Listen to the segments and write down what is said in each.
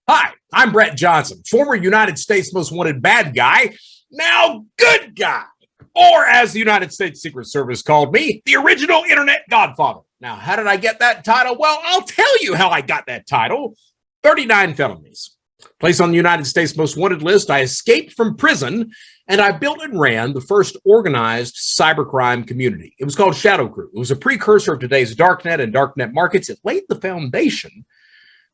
Hi, I'm Brett Johnson, former United States Most Wanted bad guy, now good guy, or as the United States Secret Service called me, the original internet godfather. Now, how did I get that title? Well, I'll tell you how I got that title. 39 felonies. Placed on the United States Most Wanted list, I escaped from prison, and I built and ran the first organized cybercrime community. It was called Shadow Crew. It was a precursor of today's darknet and darknet markets. It laid the foundation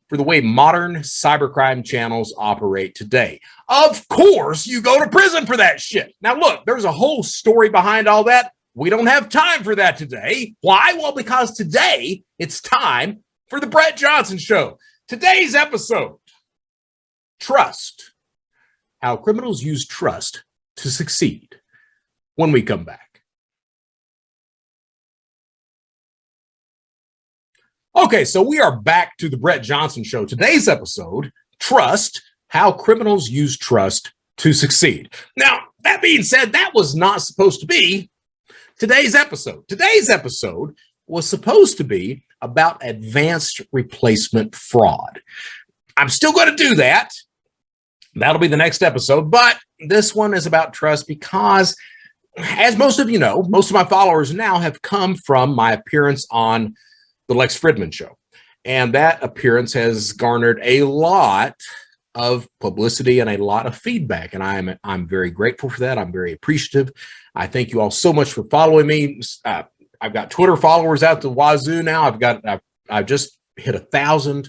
for the way modern cybercrime channels operate today. Of course, you go to prison for that shit. Now, look, there's a whole story behind all that. We don't have time for that today. Why? Well, because today it's time for the Brett Johnson Show. Today's episode, trust. How criminals use trust to succeed. When we come back. Okay, so we are back to the Brett Johnson Show. Today's episode, trust, how criminals use trust to succeed. Now, that being said, that was not supposed to be today's episode. Today's episode was supposed to be about advanced replacement fraud. I'm still going to do that. That'll be the next episode, but this one is about trust because, as most of you know, most of my followers now have come from my appearance on the Lex Fridman Show. And that appearance has garnered a lot of publicity and a lot of feedback. And I'm very grateful for that. I'm very appreciative. I thank you all so much for following me. I've got Twitter followers out the wazoo now. I've just hit 1,000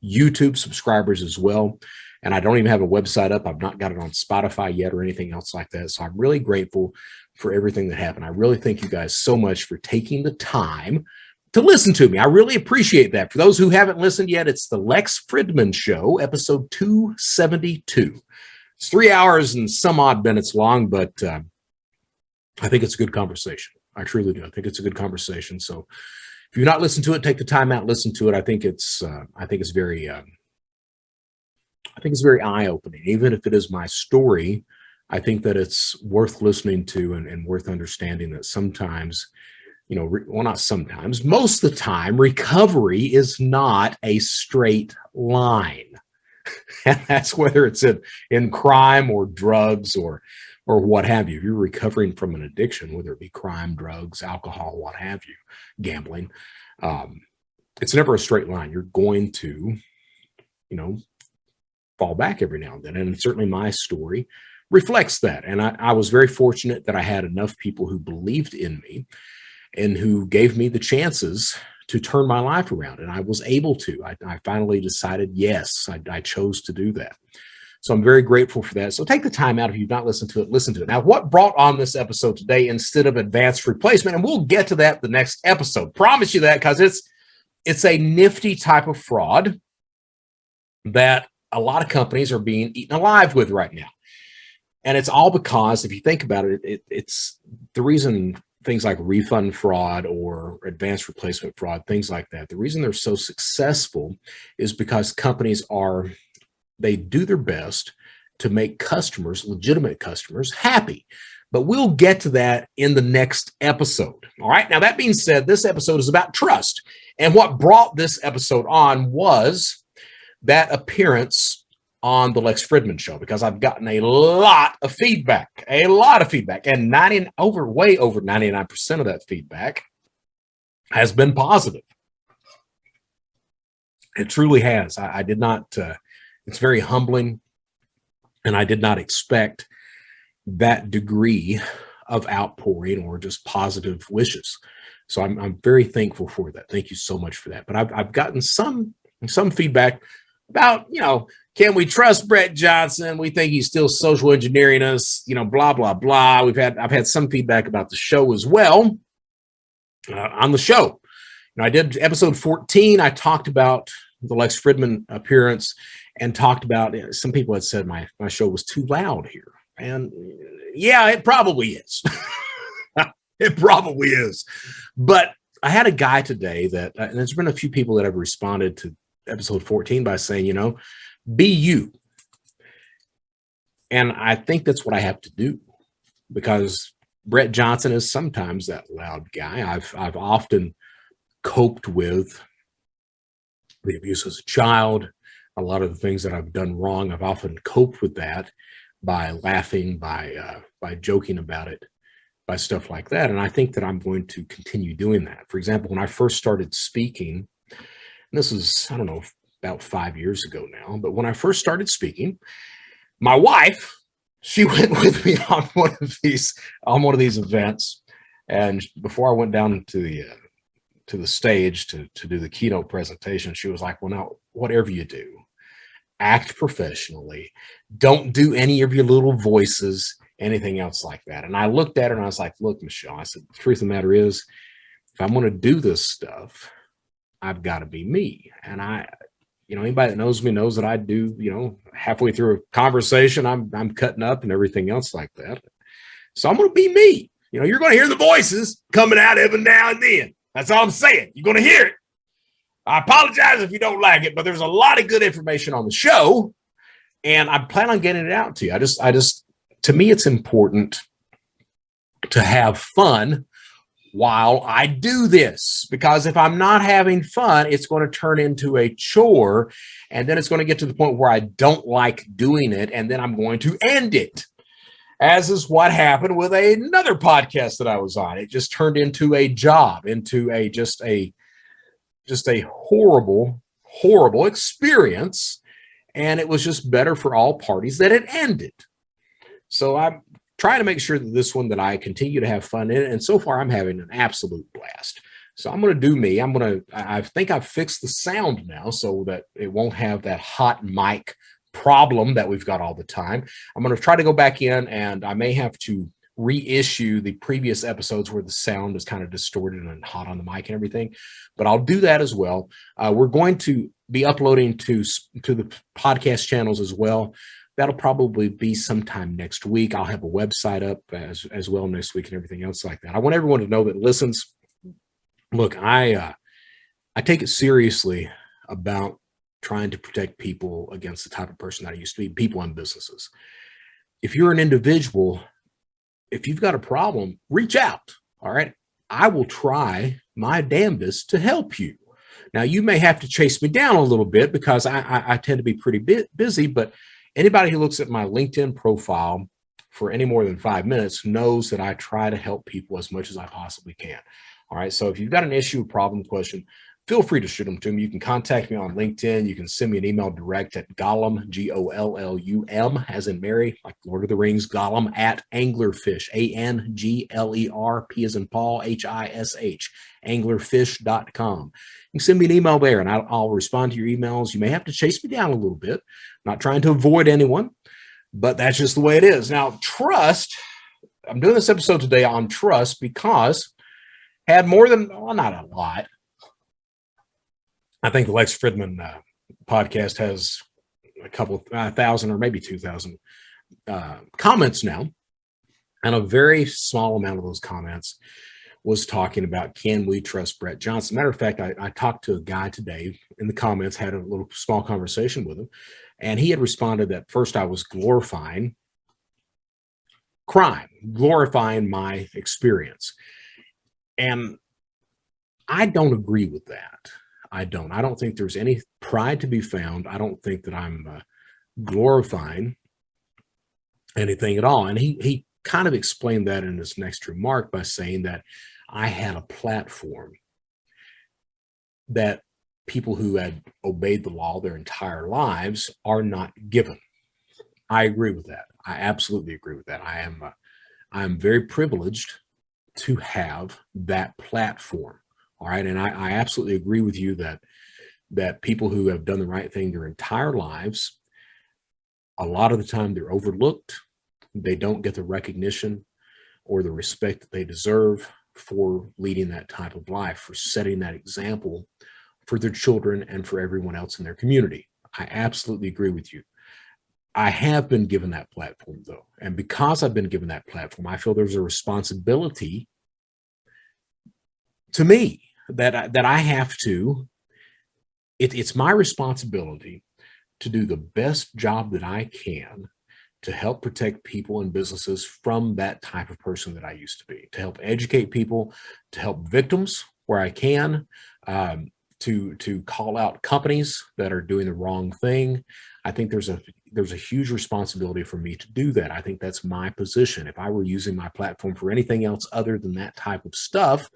YouTube subscribers as well. And I don't even have a website up. I've not got it on Spotify yet or anything else like that. So I'm really grateful for everything that happened. I really thank you guys so much for taking the time to listen to me. I really appreciate that. For those who haven't listened yet, it's the Lex Fridman Show, episode 272. It's 3 hours and some odd minutes long, but I think it's a good conversation. I truly do. I think it's a good conversation. So if you've not listened to it, take the time out, listen to it. I think it's very eye-opening. Even if it is my story, I think that it's worth listening to and worth understanding that sometimes, not sometimes, most of the time, recovery is not a straight line. And that's whether it's in crime or drugs or what have you. If you're recovering from an addiction, whether it be crime, drugs, alcohol, what have you, gambling, it's never a straight line. You're going to, fall back every now and then. And certainly my story reflects that. And I was very fortunate that I had enough people who believed in me and who gave me the chances to turn my life around. And I was able to. I finally decided, yes, I chose to do that. So I'm very grateful for that. So take the time out. If you've not listened to it, listen to it. Now, what brought on this episode today instead of advanced replacement? And we'll get to that the next episode. Promise you that, because it's a nifty type of fraud that a lot of companies are being eaten alive with right now. And it's all because, if you think about it, it's the reason things like refund fraud or advanced replacement fraud, things like that, the reason they're so successful is because companies they do their best to make customers, legitimate customers, happy. But we'll get to that in the next episode. All right. Now, that being said, this episode is about trust. And what brought this episode on was that appearance on the Lex Fridman Show, because I've gotten a lot of feedback, and way over 99% of that feedback has been positive. It truly has. I did not, it's very humbling, and I did not expect that degree of outpouring or just positive wishes. So I'm very thankful for that. Thank you so much for that. But I've gotten some feedback about, can we trust Brett Johnson? We think he's still social engineering us, blah, blah, blah. I've had some feedback about the show as well. On the show, I did episode 14. I talked about the Lex Fridman appearance and talked about, some people had said my show was too loud here. And yeah, it probably is. It probably is. But I had a guy today and there's been a few people that have responded to episode 14 by saying, be you. And I think that's what I have to do, because Brett Johnson is sometimes that loud guy. I've often coped with the abuse as a child, a lot of the things that I've done wrong, I've often coped with that by laughing, by joking about it, by stuff like that. And I think that I'm going to continue doing that. For example, when I first started speaking, and this is, I don't know, about 5 years ago now, but when I first started speaking, my wife, she went with me on one of these events. And before I went down to the stage to do the keynote presentation, she was like, well, now, whatever you do, act professionally. Don't do any of your little voices, anything else like that. And I looked at her and I was like, look, Michelle, I said, the truth of the matter is, if I'm going to do this stuff, I've got to be me. And anybody that knows me knows that I do, halfway through a conversation, I'm cutting up and everything else like that. So I'm going to be me. You're going to hear the voices coming out every now and then. That's all I'm saying. You're going to hear it. I apologize if you don't like it, but there's a lot of good information on the show, and I plan on getting it out to you. To me, it's important to have fun while I do this, because if I'm not having fun, it's going to turn into a chore, and then it's going to get to the point where I don't like doing it, and then I'm going to end it. As is what happened with another podcast that I was on. It just turned into a job, into just a horrible, horrible experience. And it was just better for all parties that it ended. So I'm trying to make sure that this one, that I continue to have fun in it. And so far I'm having an absolute blast. So I'm going to do me. I think I've fixed the sound now so that it won't have that hot mic problem that we've got all the time. I'm going to try to go back in, and I may have to reissue the previous episodes where the sound is kind of distorted and hot on the mic and everything, but I'll do that as well. We're going to be uploading to the podcast channels as well. That'll probably be sometime next week. I'll have a website up as well next week and everything else like that. I want everyone to know that listens. Look, I take it seriously about trying to protect people against the type of person that I used to be, people and businesses. If you're an individual, if you've got a problem, reach out. All right. I will try my damnedest to help you. Now, you may have to chase me down a little bit because I tend to be pretty busy, but anybody who looks at my LinkedIn profile for any more than 5 minutes knows that I try to help people as much as I possibly can. All right. So if you've got an issue, problem, question, feel free to shoot them to me. You can contact me on LinkedIn. You can send me an email direct at Gollum, Gollum, as in Mary, like Lord of the Rings, Gollum, at Anglerfish, Anglerp as in Paul, HISH, anglerfish.com. You can send me an email there, and I'll respond to your emails. You may have to chase me down a little bit. I'm not trying to avoid anyone, but that's just the way it is. Now, trust, I'm doing this episode today on trust because I had more than, well, not a lot. I think the Lex Fridman podcast has a couple thousand or maybe 2,000 comments now. And a very small amount of those comments was talking about, can we trust Brett Johnson? Matter of fact, I talked to a guy today in the comments, had a little small conversation with him, and he had responded that first I was glorifying crime, glorifying my experience. And I don't agree with that. I don't think there's any pride to be found. I don't think that I'm glorifying anything at all. And he kind of explained that in his next remark by saying that I had a platform that people who had obeyed the law their entire lives are not given. I agree with that. I absolutely agree with that. I am very privileged to have that platform. All right. And I absolutely agree with you that people who have done the right thing their entire lives, a lot of the time they're overlooked. They don't get the recognition or the respect that they deserve for leading that type of life, for setting that example for their children and for everyone else in their community. I absolutely agree with you. I have been given that platform, though. And because I've been given that platform, I feel there's a responsibility to me that I have to, it's my responsibility to do the best job that I can to help protect people and businesses from that type of person that I used to be, to help educate people, to help victims where I can, to call out companies that are doing the wrong thing. I think there's a huge responsibility for me to do that. I think that's my position. If I were using my platform for anything else other than that type of stuff,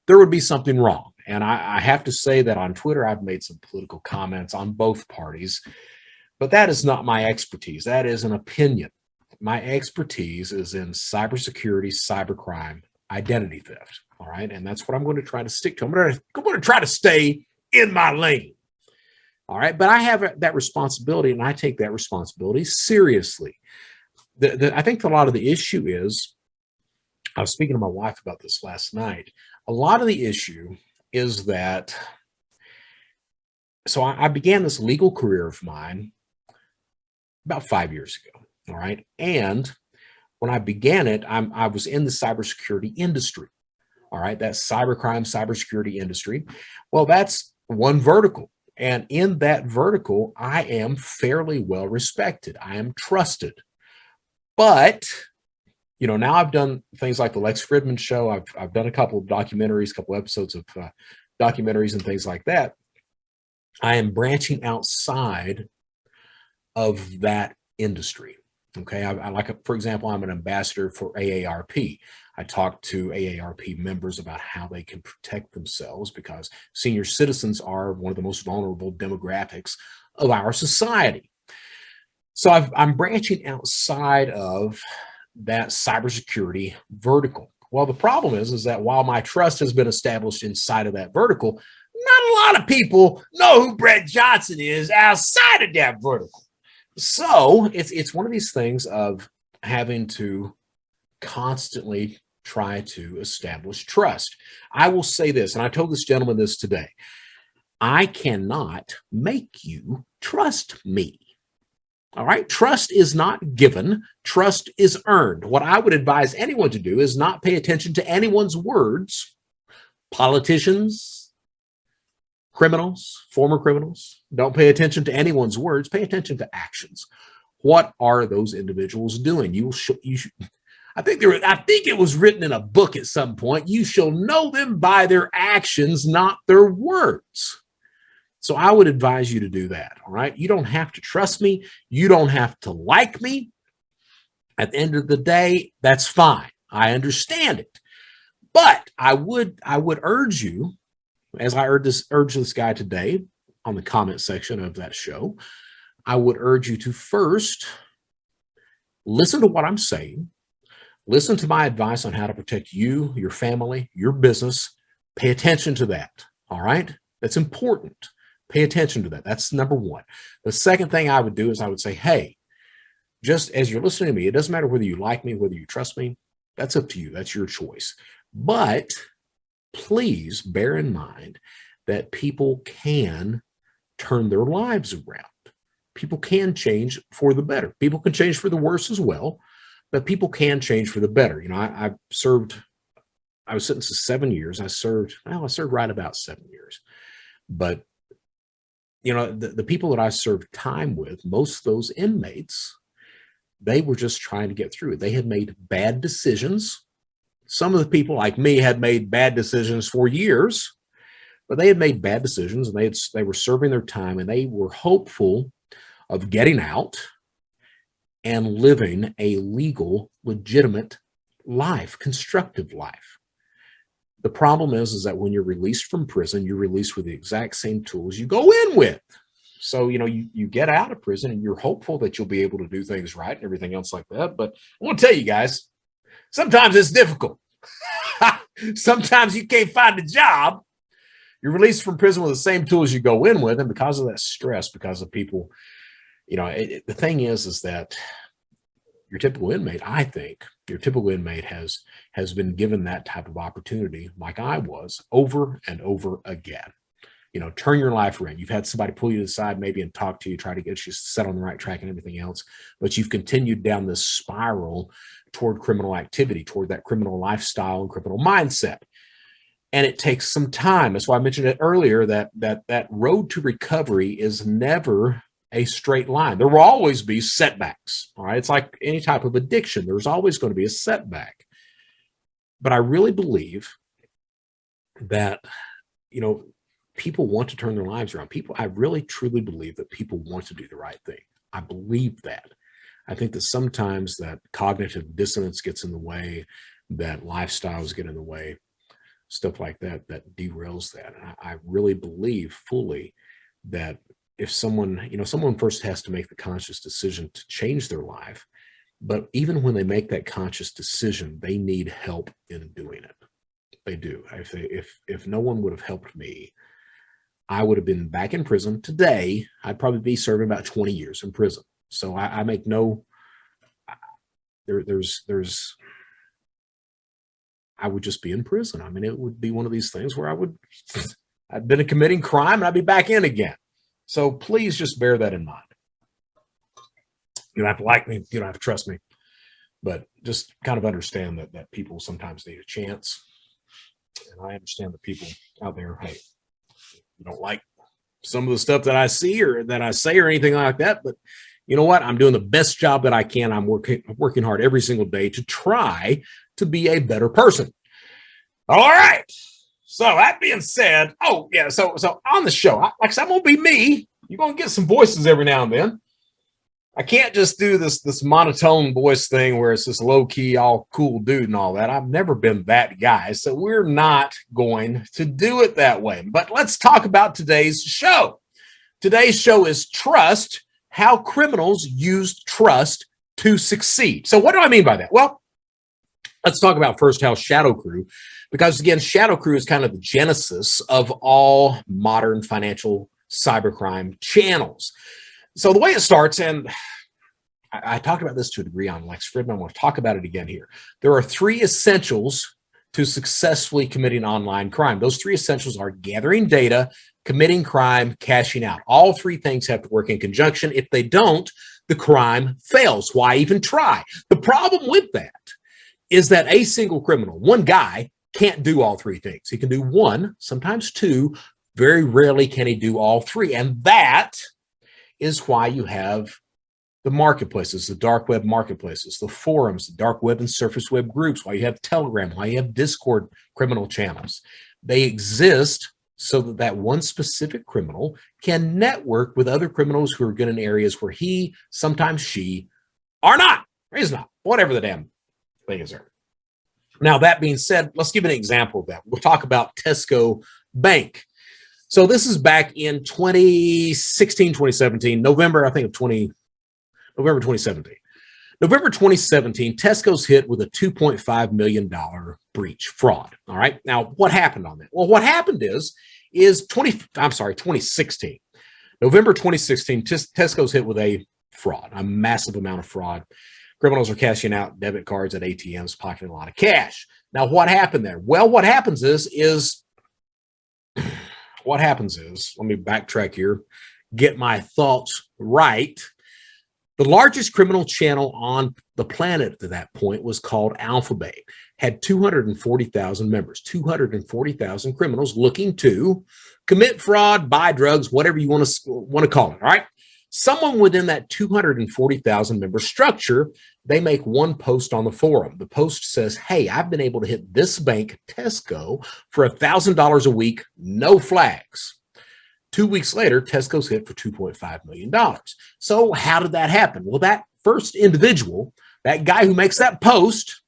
there would be something wrong. And I have to say that on Twitter, I've made some political comments on both parties, but that is not my expertise. That is an opinion. My expertise is in cybersecurity, cybercrime, identity theft. All right. And that's what I'm going to try to stick to. I'm going to try to stay in my lane. All right. But I have that responsibility, and I take that responsibility seriously. I think a lot of the issue is, I was speaking to my wife about this last night. A lot of the issue is that, so I began this legal career of mine about 5 years ago. All right. And when I began it, I was in the cybersecurity industry. All right. That's cybercrime, cybersecurity industry. Well, that's one vertical. And in that vertical, I am fairly well respected. I am trusted. But, you know, now I've done things like the Lex Fridman show. I've done a couple of documentaries, a couple episodes of documentaries and things like that. I am branching outside of that industry. Okay. I like, for example, I'm an ambassador for AARP. I talk to AARP members about how they can protect themselves, because senior citizens are one of the most vulnerable demographics of our society. So I'm branching outside of that cybersecurity vertical. Well, the problem is that while my trust has been established inside of that vertical, not a lot of people know who Brett Johnson is outside of that vertical. So it's one of these things of having to constantly try to establish trust. I will say this, and I told this gentleman this today: I cannot make you trust me. All right. Trust is not given. Trust is earned. What I would advise anyone to do is not pay attention to anyone's words. Politicians, criminals, former criminals, don't pay attention to anyone's words. Pay attention to actions. What are those individuals doing? You should. I think it was written in a book at some point. You shall know them by their actions, not their words. So I would advise you to do that. All right. You don't have to trust me. You don't have to like me. At the end of the day, that's fine. I understand it. But I would urge you, as I urge this guy today on the comment section of that show, I would urge you to first listen to what I'm saying. Listen to my advice on how to protect you, your family, your business. Pay attention to that. All right. That's important. Pay attention to that. That's number one. The second thing I would do is I would say, hey, just as you're listening to me, it doesn't matter whether you like me, whether you trust me. That's up to you. That's your choice. But please bear in mind that people can turn their lives around. People can change for the better. People can change for the worse as well, but people can change for the better. You know, I was sentenced to 7 years. I served right about 7 years. But, you know, the people that I served time with, most of those inmates, they were just trying to get through it. They had made bad decisions. Some of the people like me had made bad decisions for years, but they had made bad decisions, and they were serving their time, and they were hopeful of getting out and living a legal, legitimate life, constructive life. The problem is that when you're released from prison, you're released with the exact same tools you go in with. So, you know, you get out of prison and you're hopeful that you'll be able to do things right and everything else like that. But I want to tell you guys, sometimes it's difficult. Sometimes you can't find a job. You're released from prison with the same tools you go in with. And because of that stress, because of people, you know, the thing is that your typical inmate, I think, your typical inmate has been given that type of opportunity, like I was, over and over again. You know, turn your life around. You've had somebody pull you to the side maybe and talk to you, try to get you set on the right track and everything else, but you've continued down this spiral toward criminal activity, toward that criminal lifestyle and criminal mindset. And it takes some time. That's why I mentioned it earlier, that road to recovery is never a straight line. There will always be setbacks. All right. It's like any type of addiction. There's always going to be a setback. But I really believe that, you know, people want to turn their lives around. People, I really truly believe that people want to do the right thing. I believe that. I think that sometimes that cognitive dissonance gets in the way, that lifestyles get in the way, stuff like that, that derails that. And I really believe fully that if someone, someone first has to make the conscious decision to change their life, but even when they make that conscious decision, they need help in doing it. They do. If no one would have helped me, I would have been back in prison today. I'd probably be serving about 20 years in prison. So I make no, I would just be in prison. I mean, it would be one of these things where I'd been committing crime and I'd be back in again. So please just bear that in mind. You don't have to like me. You don't have to trust me, but just kind of understand that people sometimes need a chance. And I understand the people out there, hey, you don't like some of the stuff that I see or that I say or anything like that, but you know what? I'm doing the best job that I can. I'm working hard every single day to try to be a better person. All right. So that being said, oh yeah. So on the show, like I said, I'm gonna be me. You're gonna get some voices every now and then. I can't just do this monotone voice thing where it's this low key, all cool dude and all that. I've never been that guy. So we're not going to do it that way. But let's talk about today's show. Today's show is Trust, how criminals use trust to succeed. So what do I mean by that? Well, let's talk about first how Shadow Crew, because again, Shadow Crew is kind of the genesis of all modern financial cybercrime channels. So the way it starts, and I talked about this to a degree on Lex Fridman, I want to talk about it again here. There are 3 essentials to successfully committing online crime. Those 3 essentials are gathering data, committing crime, cashing out. All 3 things have to work in conjunction. If they don't, the crime fails. Why even try? The problem with that is that a single criminal, one guy, can't do all 3 things. He can do 1, sometimes 2. Very rarely can he do all 3. And that is why you have the marketplaces, the dark web marketplaces, the forums, the dark web and surface web groups, why you have Telegram, why you have Discord criminal channels. They exist so that one specific criminal can network with other criminals who are good in areas where he, sometimes she, are not, or is not, whatever the damn thing is there. Now, that being said, let's give an example of that. We'll talk about Tesco Bank. So this is back in 2016, 2017, November 2017. November 2017, Tesco's hit with a $2.5 million breach fraud. All right. Now, what happened on that? Well, what happened is 2016. November 2016, Tesco's hit with a fraud, a massive amount of fraud. Criminals are cashing out debit cards at ATMs, pocketing a lot of cash. Now, what happened there? Well, what happens is let me backtrack here, get my thoughts right. The largest criminal channel on the planet at that point was called Alphabet, had 240,000 members, 240,000 criminals looking to commit fraud, buy drugs, whatever you want to call it. All right. Someone within that 240,000 member structure, they make one post on the forum. The post says, hey, I've been able to hit this bank, Tesco, for $1,000 a week, no flags. 2 weeks later, Tesco's hit for $2.5 million. So how did that happen? Well, that first individual, that guy who makes that post,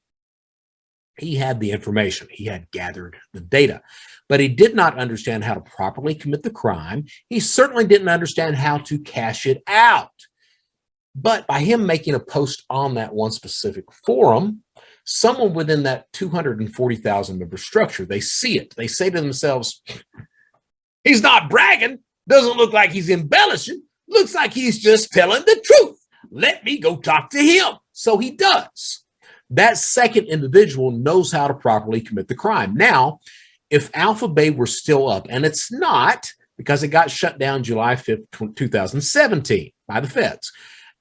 he had the information. He had gathered the data, but he did not understand how to properly commit the crime. He certainly didn't understand how to cash it out. But by him making a post on that one specific forum, someone within that 240,000 member structure, they see it. They say to themselves, he's not bragging. Doesn't look like he's embellishing. Looks like he's just telling the truth. Let me go talk to him. So he does. That second individual knows how to properly commit the crime. Now, if Alphabet were still up, and it's not because it got shut down July 5th, 2017 by the feds.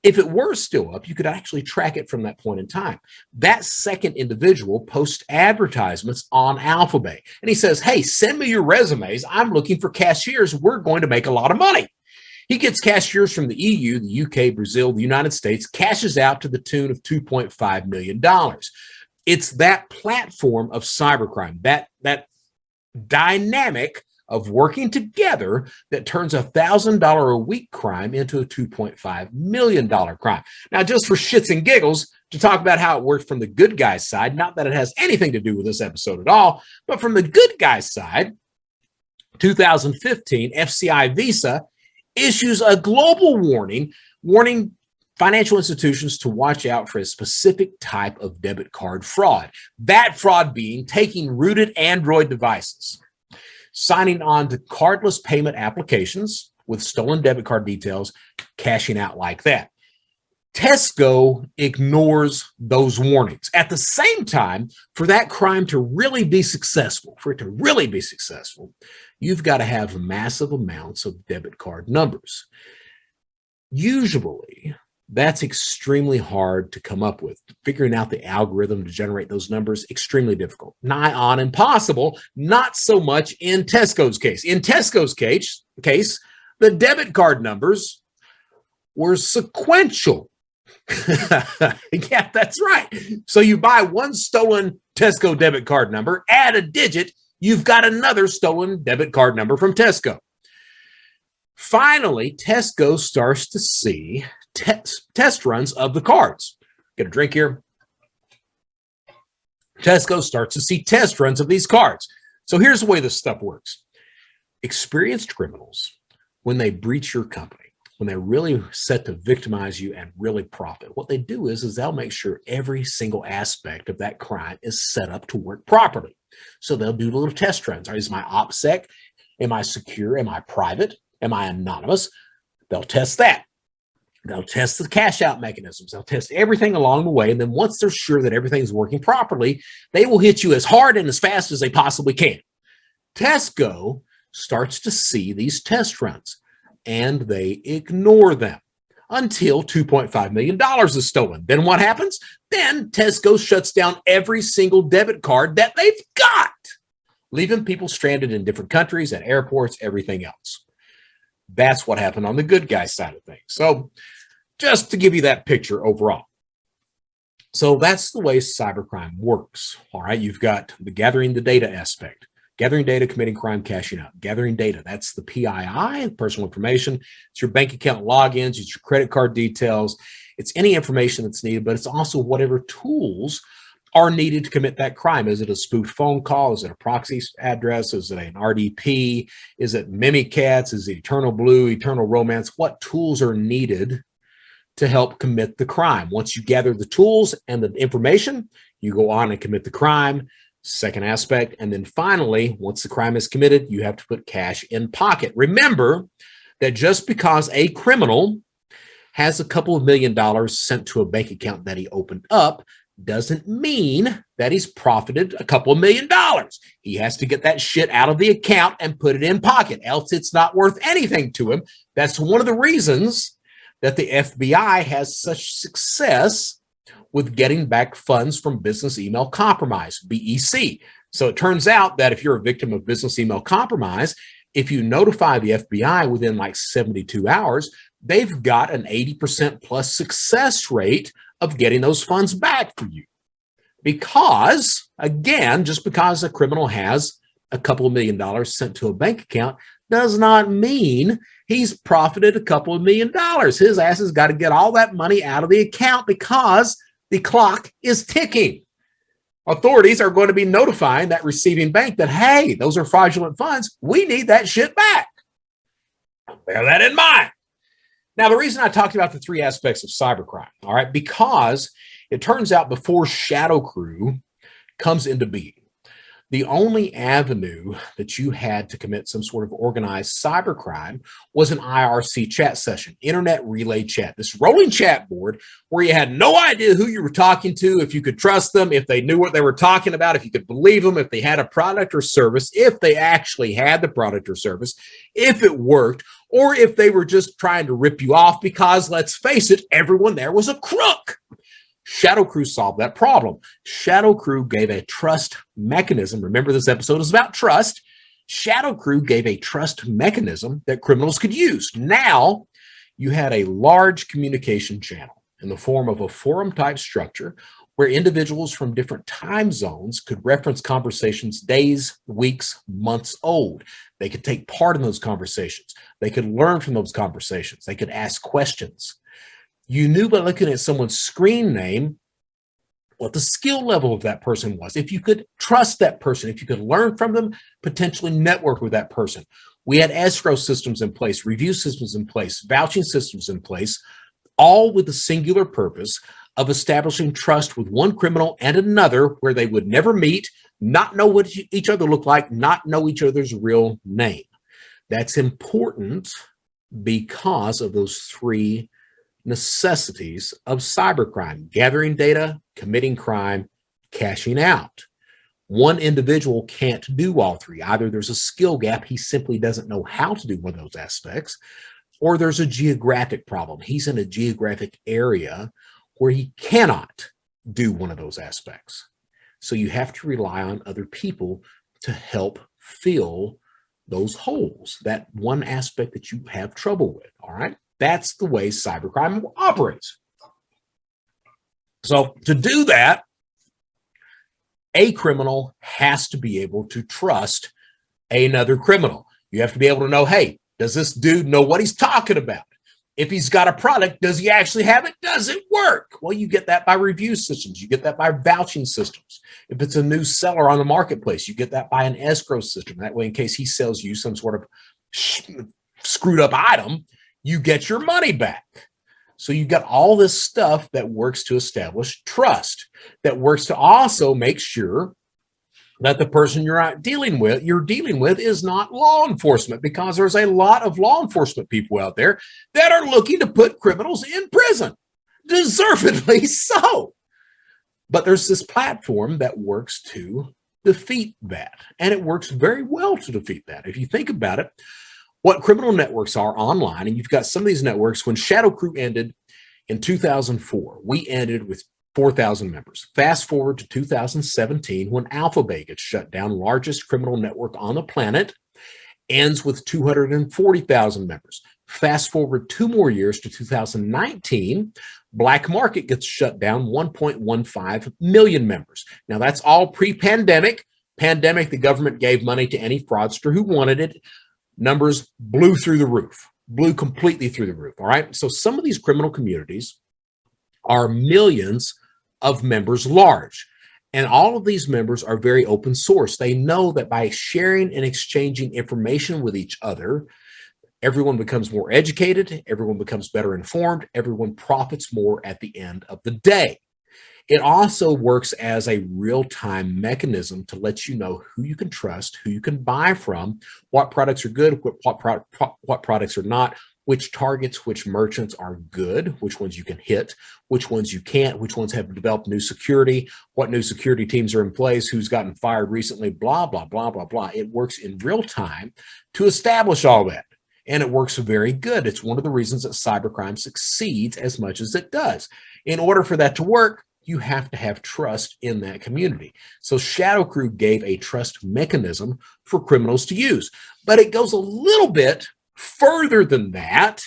If it were still up, you could actually track it from that point in time. That second individual posts advertisements on Alphabet. And he says, hey, send me your resumes. I'm looking for cashiers. We're going to make a lot of money. He gets cashiers from the EU, the UK, Brazil, the United States, cashes out to the tune of $2.5 million. It's that platform of cybercrime, that dynamic of working together that turns a $1,000 a week crime into a $2.5 million crime. Now, just for shits and giggles, to talk about how it worked from the good guy's side, not that it has anything to do with this episode at all, but from the good guy's side, 2015, FCI Visa issues a global warning financial institutions to watch out for a specific type of debit card fraud. That fraud being taking rooted Android devices, signing on to cardless payment applications with stolen debit card details, cashing out like that. Tesco ignores those warnings. At the same time, for that crime to really be successful, you've got to have massive amounts of debit card numbers. Usually, that's extremely hard to come up with. Figuring out the algorithm to generate those numbers, extremely difficult. Nigh on impossible, not so much in Tesco's case. In Tesco's case, the debit card numbers were sequential. Yeah, that's right. So you buy one stolen Tesco debit card number, add a digit, you've got another stolen debit card number from Tesco. Finally, Tesco starts to see test runs of the cards. Get a drink here. Tesco starts to see test runs of these cards. So here's the way this stuff works. Experienced criminals, when they breach your company, when they're really set to victimize you and really profit, what they do is they'll make sure every single aspect of that crime is set up to work properly. So they'll do little test runs. Is my OPSEC? Am I secure? Am I private? Am I anonymous? They'll test that. They'll test the cash out mechanisms. They'll test everything along the way. And then once they're sure that everything's working properly, they will hit you as hard and as fast as they possibly can. Tesco starts to see these test runs, and they ignore them until $2.5 million is stolen. Then what happens? Then Tesco shuts down every single debit card that they've got, leaving people stranded in different countries, at airports, everything else. That's what happened on the good guy side of things. So just to give you that picture overall. So that's the way cybercrime works. All right, you've got the gathering the data aspect. Gathering data, committing crime, cashing out. Gathering data, that's the PII, personal information. It's your bank account logins, it's your credit card details. It's any information that's needed, but it's also whatever tools are needed to commit that crime. Is it a spoof phone call? Is it a proxy address? Is it an RDP? Is it Mimikatz? Is it Eternal Blue, Eternal Romance? What tools are needed to help commit the crime? Once you gather the tools and the information, you go on and commit the crime. Second aspect. And then finally, once the crime is committed, you have to put cash in pocket. Remember that just because a criminal has a couple of $1 million sent to a bank account that he opened up doesn't mean that he's profited a couple of $1 million. He has to get that shit out of the account and put it in pocket, else it's not worth anything to him. That's one of the reasons that the FBI has such success with getting back funds from business email compromise, BEC. So it turns out that if you're a victim of business email compromise, if you notify the FBI within like 72 hours, they've got an 80% plus success rate of getting those funds back for you. Because, again, just because a criminal has a couple of $1 million sent to a bank account does not mean he's profited a couple of $1 million. His ass has got to get all that money out of the account because the clock is ticking. Authorities are going to be notifying that receiving bank that, hey, those are fraudulent funds. We need that shit back. Bear that in mind. Now, the reason I talked about the three aspects of cybercrime, all right, because it turns out before Shadow Crew comes into being, the only avenue that you had to commit some sort of organized cybercrime was an IRC chat session, internet relay chat, this rolling chat board where you had no idea who you were talking to, if you could trust them, if they knew what they were talking about, if you could believe them, if they had a product or service, if they actually had the product or service, if it worked, or if they were just trying to rip you off because, let's face it, everyone there was a crook. Shadow Crew solved that problem. Shadow Crew gave a trust mechanism. Remember, this episode is about trust. Shadow Crew gave a trust mechanism that criminals could use. Now, you had a large communication channel in the form of a forum-type structure where individuals from different time zones could reference conversations days, weeks, months old. They could take part in those conversations. They could learn from those conversations. They could ask questions. You knew by looking at someone's screen name what the skill level of that person was, if you could trust that person, if you could learn from them, potentially network with that person. We had escrow systems in place, review systems in place, vouching systems in place, all with the singular purpose of establishing trust with one criminal and another where they would never meet, not know what each other looked like, not know each other's real name. That's important because of those three necessities of cybercrime: gathering data, committing crime, cashing out. One individual can't do all three. Either there's a skill gap, he simply doesn't know how to do one of those aspects, or there's a geographic problem. He's in a geographic area where he cannot do one of those aspects. So you have to rely on other people to help fill those holes, that one aspect that you have trouble with, all right? That's the way cybercrime operates. So to do that, a criminal has to be able to trust another criminal. You have to be able to know, hey, does this dude know what he's talking about? If he's got a product, does he actually have it? Does it work? Well, you get that by review systems. You get that by vouching systems. If it's a new seller on the marketplace, you get that by an escrow system. That way, in case he sells you some sort of screwed up item, you get your money back. So you've got all this stuff that works to establish trust, that works to also make sure that the person you're dealing with is not law enforcement, because there's a lot of law enforcement people out there that are looking to put criminals in prison, deservedly so. But there's this platform that works to defeat that, and it works very well to defeat that. If you think about it, what criminal networks are online, and you've got some of these networks. When Shadow Crew ended in 2004, we ended with 4,000 members. Fast forward to 2017, when Alphabet gets shut down, largest criminal network on the planet, ends with 240,000 members. Fast forward 2 more years to 2019, Black Market gets shut down, 1.15 million members. Now that's all pre-pandemic. Pandemic, the government gave money to any fraudster who wanted it. Numbers blew through the roof, blew completely through the roof. All right. So some of these criminal communities are millions of members large. And all of these members are very open source. They know that by sharing and exchanging information with each other, everyone becomes more educated, everyone becomes better informed, everyone profits more at the end of the day. It also works as a real-time mechanism to let you know who you can trust, who you can buy from, what products are good, what products are not, which targets, which merchants are good, which ones you can hit, which ones you can't, which ones have developed new security, what new security teams are in place, who's gotten fired recently, blah, blah, blah, blah, blah. It works in real time to establish all that. And it works very good. It's one of the reasons that cybercrime succeeds as much as it does. In order for that to work, you have to have trust in that community. So Shadow Crew gave a trust mechanism for criminals to use. But it goes a little bit further than that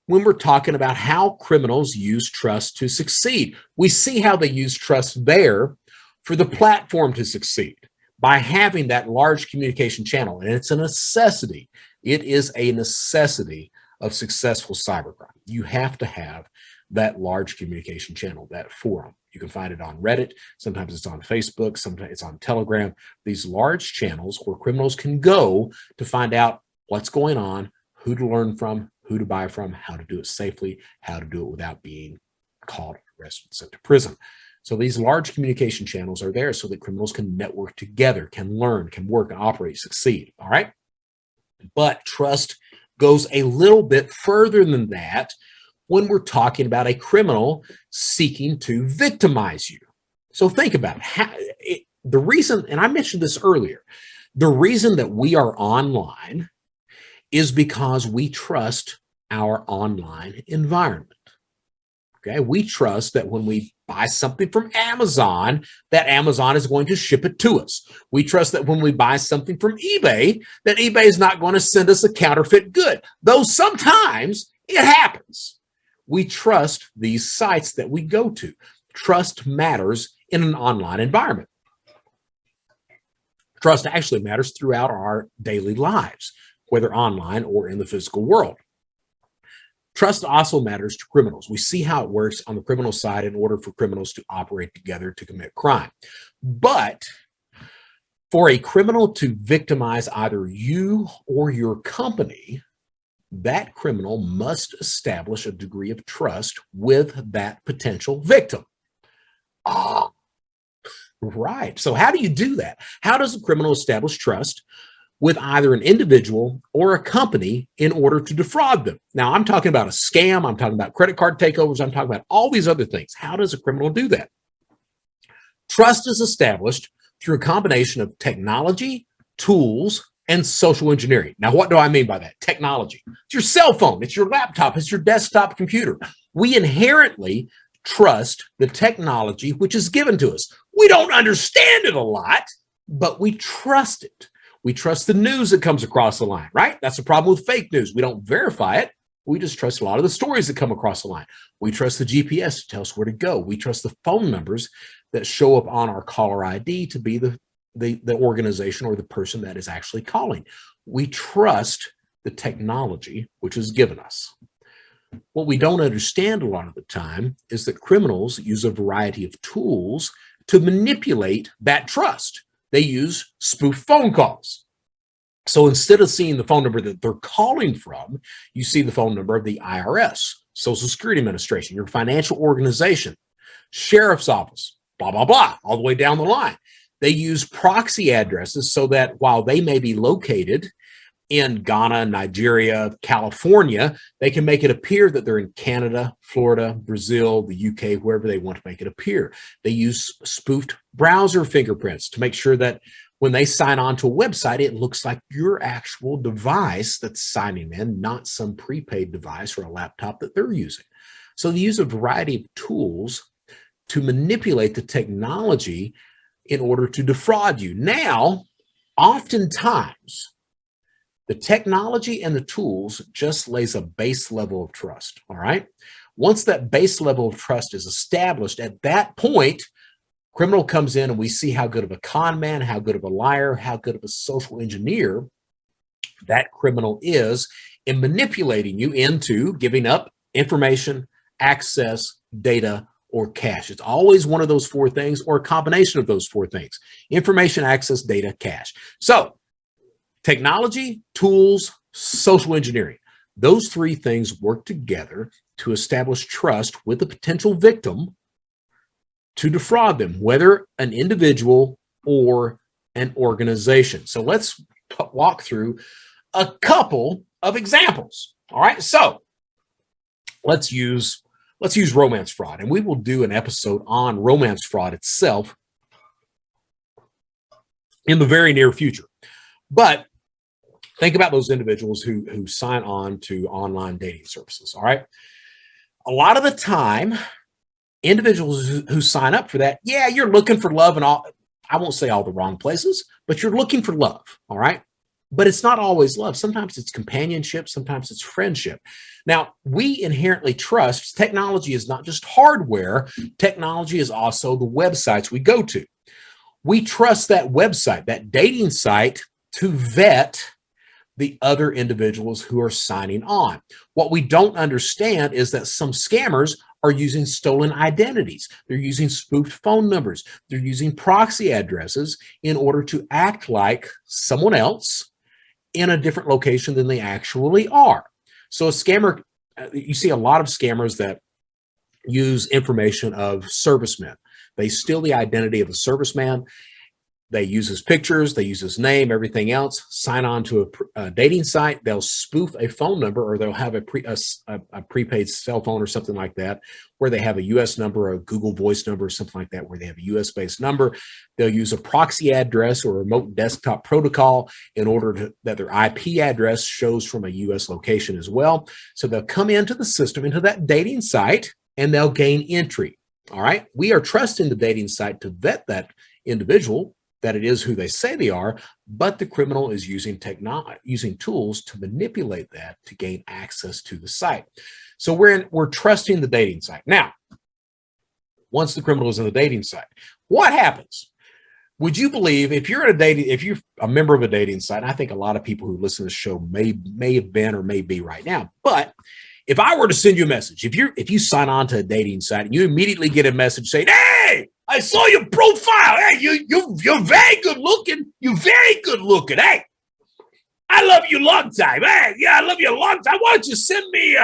when we're talking about how criminals use trust to succeed. We see how they use trust there for the platform to succeed by having that large communication channel. And it's a necessity. It is a necessity of successful cybercrime. You have to have that large communication channel, that forum. You can find it on Reddit. Sometimes it's on Facebook. Sometimes it's on Telegram. These large channels where criminals can go to find out what's going on, who to learn from, who to buy from, how to do it safely, how to do it without being caught, arrested, sent to prison. So these large communication channels are there so that criminals can network together, can learn, can work, operate, succeed. All right. But trust goes a little bit further than that when we're talking about a criminal seeking to victimize you. So think about it. The reason, and I mentioned this earlier, the reason that we are online is because we trust our online environment. Okay, we trust that when we buy something from Amazon, that Amazon is going to ship it to us. We trust that when we buy something from eBay, that eBay is not going to send us a counterfeit good, though sometimes it happens. We trust these sites that we go to. trust matters in an online environment. Trust actually matters throughout our daily lives, whether online or in the physical world. Trust also matters to criminals. We see how it works on the criminal side in order for criminals to operate together to commit crime. But for a criminal to victimize either you or your company, that criminal must establish a degree of trust with that potential victim. Ah, right. So how do you do that? How does a criminal establish trust with either an individual or a company in order to defraud them? Now, I'm talking about a scam. I'm talking about credit card takeovers. I'm talking about all these other things. How does a criminal do that? Trust is established through a combination of technology, tools, and social engineering. Now, what do I mean by that? Technology. It's your cell phone. It's your laptop. It's your desktop computer. We inherently trust the technology which is given to us. We don't understand it a lot, but we trust it. We trust the news that comes across the line, right? That's the problem with fake news. We don't verify it. We just trust a lot of the stories that come across the line. We trust the GPS to tell us where to go. We trust the phone numbers that show up on our caller ID to be the organization or the person that is actually calling. We trust the technology which is given us. What we don't understand a lot of the time is that criminals use a variety of tools to manipulate that trust. They use spoof phone calls. So instead of seeing the phone number that they're calling from, you see the phone number of the IRS, Social Security Administration, your financial organization, sheriff's office, blah, blah, blah, all the way down the line. They use proxy addresses so that while they may be located in Ghana, Nigeria, California, they can make it appear that they're in Canada, Florida, Brazil, the UK, wherever they want to make it appear. They use spoofed browser fingerprints to make sure that when they sign on to a website, it looks like your actual device that's signing in, not some prepaid device or a laptop that they're using. So they use a variety of tools to manipulate the technology in order to defraud you. Now, oftentimes, the technology and the tools just lays a base level of trust, all right? Once that base level of trust is established, at that point, criminal comes in and we see how good of a con man, how good of a liar, how good of a social engineer that criminal is in manipulating you into giving up information, access, data, or cash. It's always one of those four things or a combination of those four things: information, access, data, cash. So technology, tools, social engineering. Those three things work together to establish trust with a potential victim to defraud them, whether an individual or an organization. So let's walk through a couple of examples. All right. So let's use romance fraud, and we will do an episode on romance fraud itself in the very near future. But think about those individuals who sign on to online dating services, all right? A lot of the time, individuals who sign up for that, yeah, you're looking for love and all, I won't say all the wrong places, but you're looking for love, all right? But it's not always love. Sometimes it's companionship, sometimes it's friendship. Now, we inherently trust technology is not just hardware, technology is also the websites we go to. We trust that website, that dating site, to vet the other individuals who are signing on. What we don't understand is that some scammers are using stolen identities. They're using spoofed phone numbers. They're using proxy addresses in order to act like someone else in a different location than they actually are. So a scammer, you see a lot of scammers that use information of servicemen. They steal the identity of a serviceman. They use his pictures, they use his name, everything else, sign on to a dating site. They'll spoof a phone number, or they'll have a prepaid cell phone or something like that, where they have a US number, a Google Voice number, or something like that, where they have a US-based number. They'll use a proxy address or a remote desktop protocol in order that their IP address shows from a US location as well. So they'll come into the system, into that dating site, and they'll gain entry. All right. We are trusting the dating site to vet that individual, that it is who they say they are, but the criminal is using tools to manipulate that to gain access to the site. So we're trusting the dating site. Now, once the criminal is in the dating site. What happens? Would you believe if you're if you're a member of a dating site, and I think a lot of people who listen to this show may have been or may be right now, but if I were to send you a message, if you sign on to a dating site and you immediately get a message saying, "Hey, I saw your profile. Hey, you're very good looking. You're very good looking. Hey, I love you a long time. Hey, yeah, I love you a long time. Why don't you send me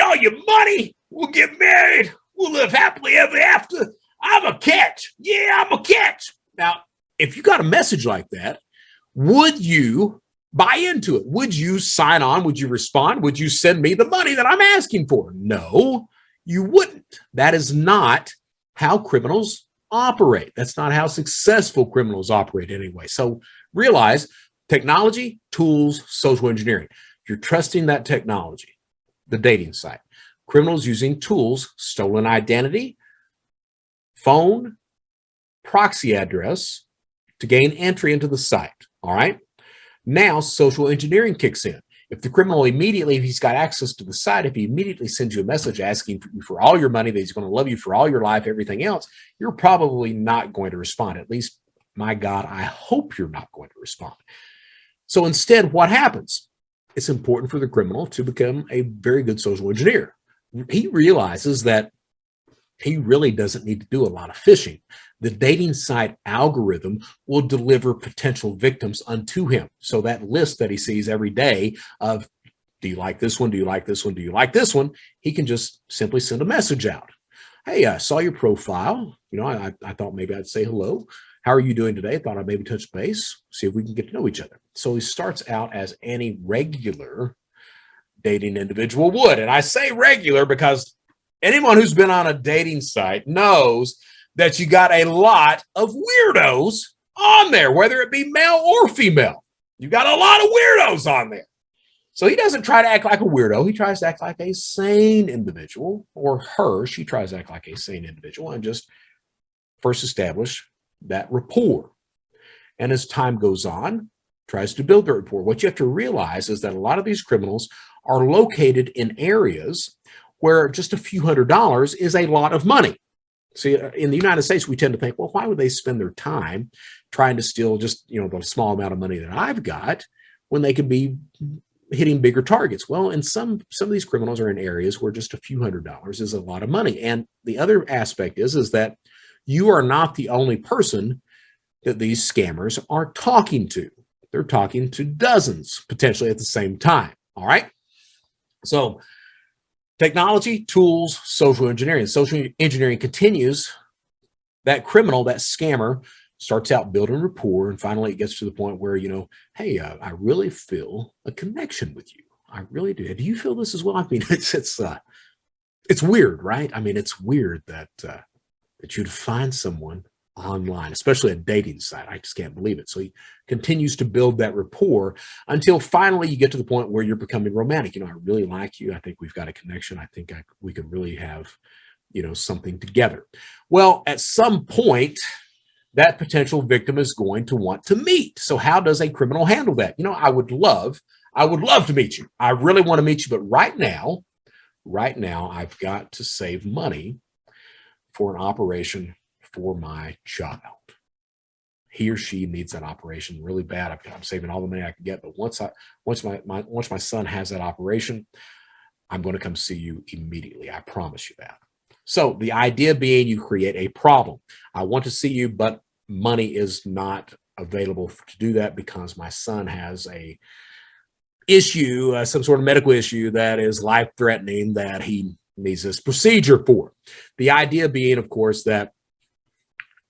all your money? We'll get married. We'll live happily ever after. I'm a catch. Yeah, I'm a catch." Now, if you got a message like that, would you buy into it? Would you sign on? Would you respond? Would you send me the money that I'm asking for? No, you wouldn't. That is not how criminals operate. That's not how successful criminals operate anyway. So realize technology, tools, social engineering. You're trusting that technology, the dating site. Criminals using tools, stolen identity, phone, proxy address to gain entry into the site. All right. Now, social engineering kicks in. If the criminal immediately, if he's got access to the site, if he immediately sends you a message asking for all your money, that he's going to love you for all your life, everything else, you're probably not going to respond. At least, my God, I hope you're not going to respond. So instead, what happens? It's important for the criminal to become a very good social engineer. He realizes that he really doesn't need to do a lot of fishing. The dating site algorithm will deliver potential victims unto him. So that list that he sees every day of, do you like this one? Do you like this one? Do you like this one? He can just simply send a message out. Hey, I saw your profile. You know, I thought maybe I'd say hello. How are you doing today? I thought I'd maybe touch base, see if we can get to know each other. So he starts out as any regular dating individual would. And I say regular because anyone who's been on a dating site knows that you got a lot of weirdos on there, whether it be male or female. You got a lot of weirdos on there. So he doesn't try to act like a weirdo. He tries to act like a sane individual, or her. She tries to act like a sane individual and just first establish that rapport. And as time goes on, tries to build the rapport. What you have to realize is that a lot of these criminals are located in areas where just a few $100s is a lot of money. See, in the United States, we tend to think, well, why would they spend their time trying to steal just, the small amount of money that I've got when they could be hitting bigger targets? Well, in some of these criminals are in areas where just a few $100s is a lot of money. And the other aspect is that you are not the only person that these scammers are talking to. They're talking to dozens potentially at the same time. All right. So technology, tools, social engineering. Social engineering continues. That criminal, that scammer, starts out building rapport, and finally it gets to the point where, hey, I really feel a connection with you. I really do. Do you feel this as well? I mean, it's weird, right? I mean, it's weird that you'd find someone online, especially a dating site. I just can't believe it. So he continues to build that rapport until finally you get to the point where you're becoming romantic. I really like you. I think we've got a connection. I think we could really have, something together. Well, at some point, that potential victim is going to want to meet. So how does a criminal handle that? I would love to meet you. I really want to meet you. But right now, I've got to save money for an operation for my child. He or she needs that operation really bad. I'm saving all the money I can get, but once my son has that operation, I'm going to come see you immediately. I promise you that. So the idea being, you create a problem. I want to see you, but money is not available to do that because my son has a issue, some sort of medical issue that is life-threatening that he needs this procedure for. The idea being, of course, that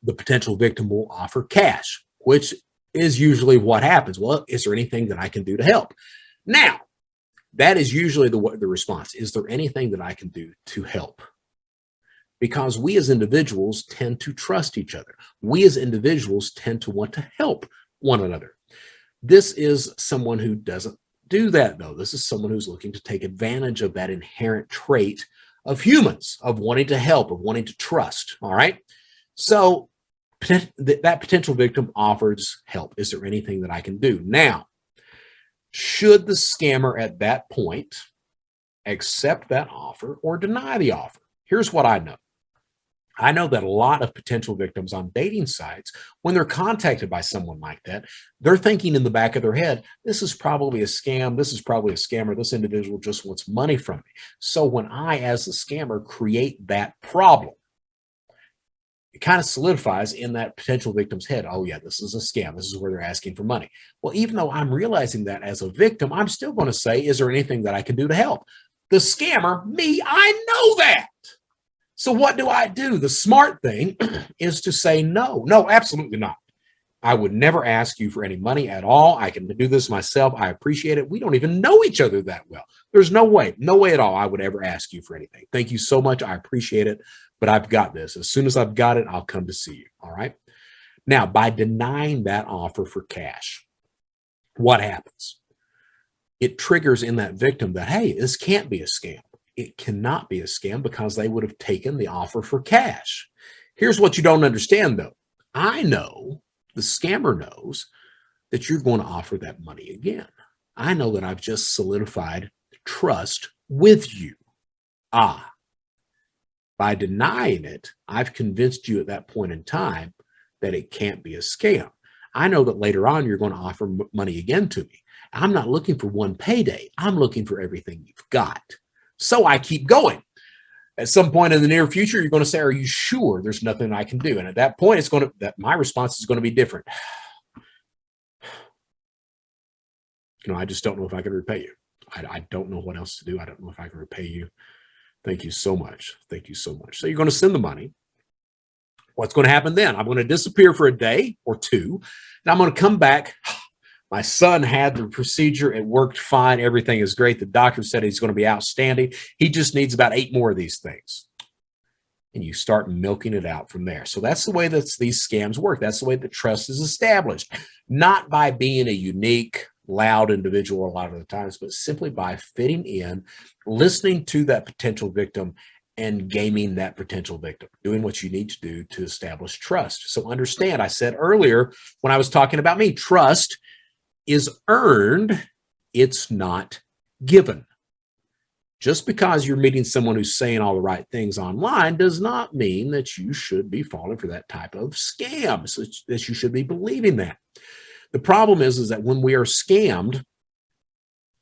the potential victim will offer cash, which is usually what happens. Well, is there anything that I can do to help? Now, that is usually the response. Is there anything that I can do to help? Because we as individuals tend to trust each other. We as individuals tend to want to help one another. This is someone who doesn't do that, though. This is someone who's looking to take advantage of that inherent trait of humans, of wanting to help, of wanting to trust. All right. So that potential victim offers help. Is there anything that I can do? Now, should the scammer at that point accept that offer or deny the offer? Here's what I know. I know that a lot of potential victims on dating sites, when they're contacted by someone like that, they're thinking in the back of their head, this is probably a scam. This is probably a scammer. This individual just wants money from me. So when I, as the scammer, create that problem, it kind of solidifies in that potential victim's head. Oh, yeah, this is a scam. This is where they're asking for money. Well, even though I'm realizing that as a victim, I'm still going to say, is there anything that I can do to help? The scammer, me, I know that. So what do I do? The smart thing is to say no. No, absolutely not. I would never ask you for any money at all. I can do this myself. I appreciate it. We don't even know each other that well. There's no way at all I would ever ask you for anything. Thank you so much. I appreciate it, but I've got this. As soon as I've got it, I'll come to see you. All right. Now, by denying that offer for cash, what happens? It triggers in that victim that, hey, this can't be a scam. It cannot be a scam because they would have taken the offer for cash. Here's what you don't understand, though. I know, the scammer knows, that you're going to offer that money again. I know that I've just solidified trust with you. By denying it, I've convinced you at that point in time that it can't be a scam. I know that later on you're going to offer money again to me. I'm not looking for one payday. I'm looking for everything you've got. So I keep going. At some point in the near future, you're going to say, are you sure there's nothing I can do? And at that point, my response is going to be different. I just don't know if I can repay you. I don't know what else to do. I don't know if I can repay you. Thank you so much. Thank you so much. So you're going to send the money. What's going to happen then? I'm going to disappear for a day or two, and I'm going to come back. My son had the procedure. It worked fine. Everything is great. The doctor said he's going to be outstanding. He just needs about 8 more of these things. And you start milking it out from there. So that's the way that these scams work. That's the way that trust is established. Not by being a unique, loud individual a lot of the times, but simply by fitting in, listening to that potential victim, and gaming that potential victim, doing what you need to do to establish trust. So understand, I said earlier when I was talking about me, trust is earned, it's not given. Just because you're meeting someone who's saying all the right things online does not mean that you should be falling for that type of scam, so that you should be believing that. The problem is that when we are scammed,